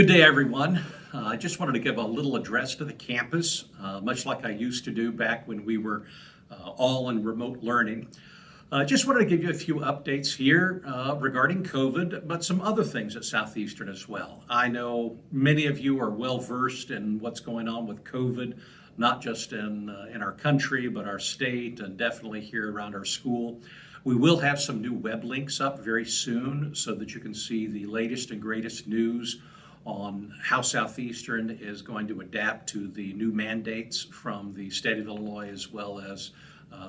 Good day, everyone. I just wanted to give a little address to the campus, much like I used to do back when we were all in remote learning. Just wanted to give you a few updates here regarding COVID, but some other things at Southeastern as well. I know many of you are well versed in what's going on with COVID, not just in our country, but our state and definitely here around our school. We will have some new web links up very soon so that you can see the latest and greatest news on how Southeastern is going to adapt to the new mandates from the state of Illinois as well as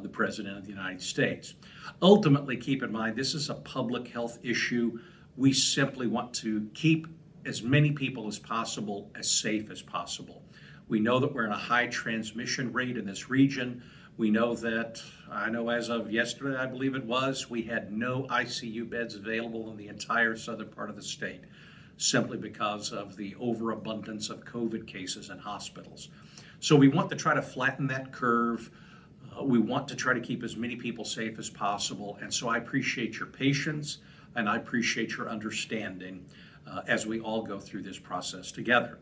the President of the United States. Ultimately, keep in mind, this is a public health issue. We simply want to keep as many people as possible as safe as possible. We know that we're in a high transmission rate in this region. We know that, I know as of yesterday, I believe it was, we had no ICU beds available in the entire southern part of the state, simply because of the overabundance of COVID cases in hospitals. So we want to try to flatten that curve. We want to try to keep as many people safe as possible. And so I appreciate your patience and I appreciate your understanding as we all go through this process together.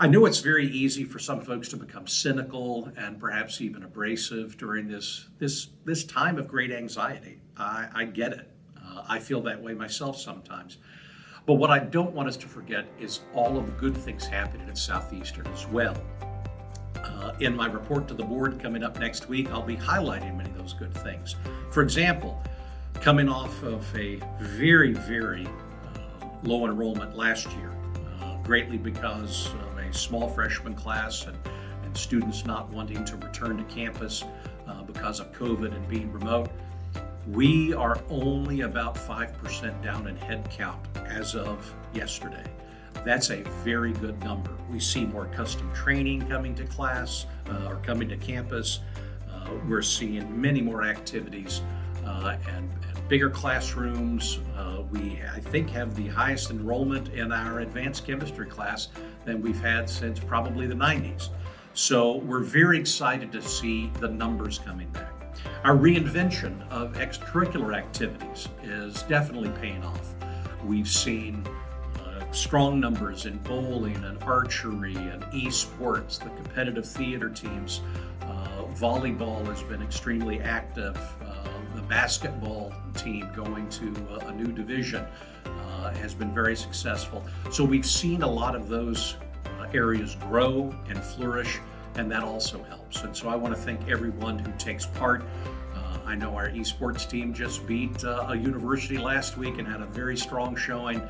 I know it's very easy for some folks to become cynical and perhaps even abrasive during this time of great anxiety. I get it. I feel that way myself sometimes. But what I don't want us to forget is all of the good things happening at Southeastern as well. In my report to the board coming up next week, I'll be highlighting many of those good things. For example, coming off of a very low enrollment last year, greatly because of a small freshman class and students not wanting to return to campus because of COVID and being remote. We are only about 5% down in head count as of yesterday. That's a very good number. We see more custom training coming to class or coming to campus. We're seeing many more activities and bigger classrooms. We, I think, have the highest enrollment in our advanced chemistry class than we've had since probably the 90s. So we're very excited to see the numbers coming back. Our reinvention of extracurricular activities is definitely paying off. We've seen strong numbers in bowling and archery and esports, the competitive theater teams. Volleyball has been extremely active. The basketball team going to a new division has been very successful. So we've seen a lot of those areas grow and flourish, and that also helps. And so I want to thank everyone who takes part. I know our esports team just beat a university last week and had a very strong showing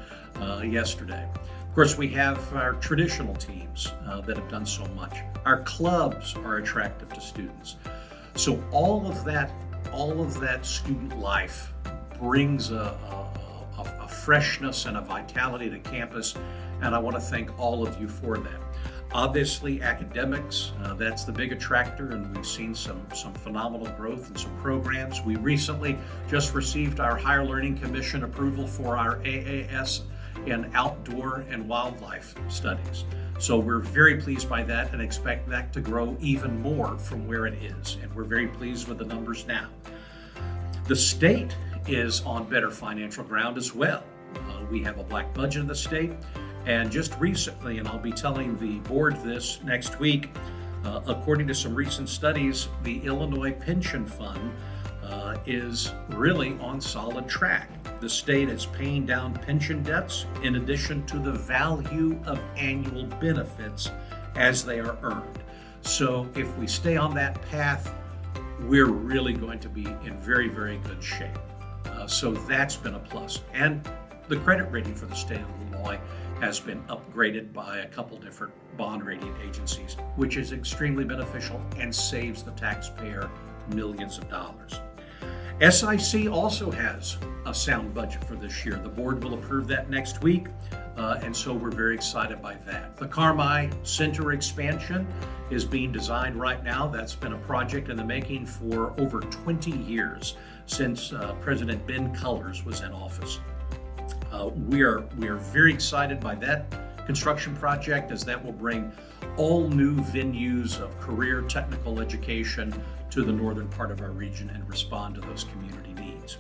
yesterday. Of course, we have our traditional teams that have done so much. Our clubs are attractive to students. So all of that student life brings a freshness and a vitality to campus, and I want to thank all of you for that. Obviously, academics, that's the big attractor, and we've seen some phenomenal growth in some programs. We recently just received our Higher Learning Commission approval for our AAS in outdoor and wildlife studies. So we're very pleased by that and expect that to grow even more from where it is. And we're very pleased with the numbers now. The state is on better financial ground as well. We have a black budget in the state. And just recently, and I'll be telling the board this next week, according to some recent studies, the Illinois Pension Fund is really on solid track. The state is paying down pension debts in addition to the value of annual benefits as they are earned. So if we stay on that path, we're really going to be in very good shape. So that's been a plus. And the credit rating for the state of Illinois has been upgraded by a couple different bond rating agencies, which is extremely beneficial and saves the taxpayer millions of dollars. SIC also has a sound budget for this year. The board will approve that next week, and so we're very excited by that. The Carmi Center expansion is being designed right now. That's been a project in the making for over 20 years since President Ben Cullers was in office. We are very excited by that construction project, as that will bring all new venues of career technical education to the northern part of our region and respond to those community needs.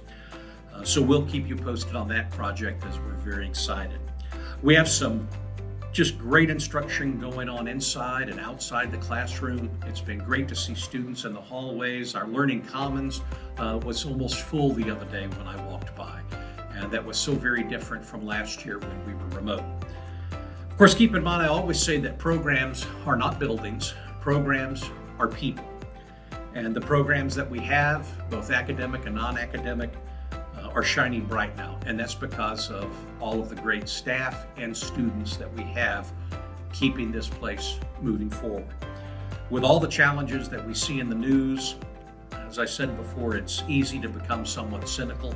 So we'll keep you posted on that project as we're very excited. We have some Just great instruction going on inside and outside the classroom. It's been great to see students in the hallways. Our Learning Commons was almost full the other day when I walked by. And that was so very different from last year when we were remote. Of course, keep in mind, I always say that programs are not buildings. Programs are people. And the programs that we have, both academic and non-academic, are shining bright now. And that's because of all of the great staff and students that we have keeping this place moving forward. With all the challenges that we see in the news, as I said before, it's easy to become somewhat cynical.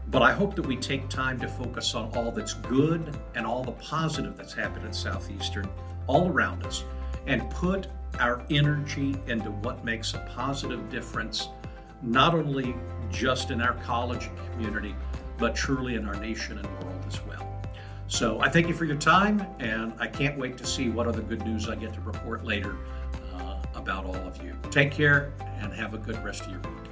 But I hope that we take time to focus on all that's good and all the positive that's happened at Southeastern all around us, and put our energy into what makes a positive difference, not only just in our college community, but truly in our nation and world as well. So I thank you for your time, and I can't wait to see what other good news I get to report later about all of you. Take care and have a good rest of your week.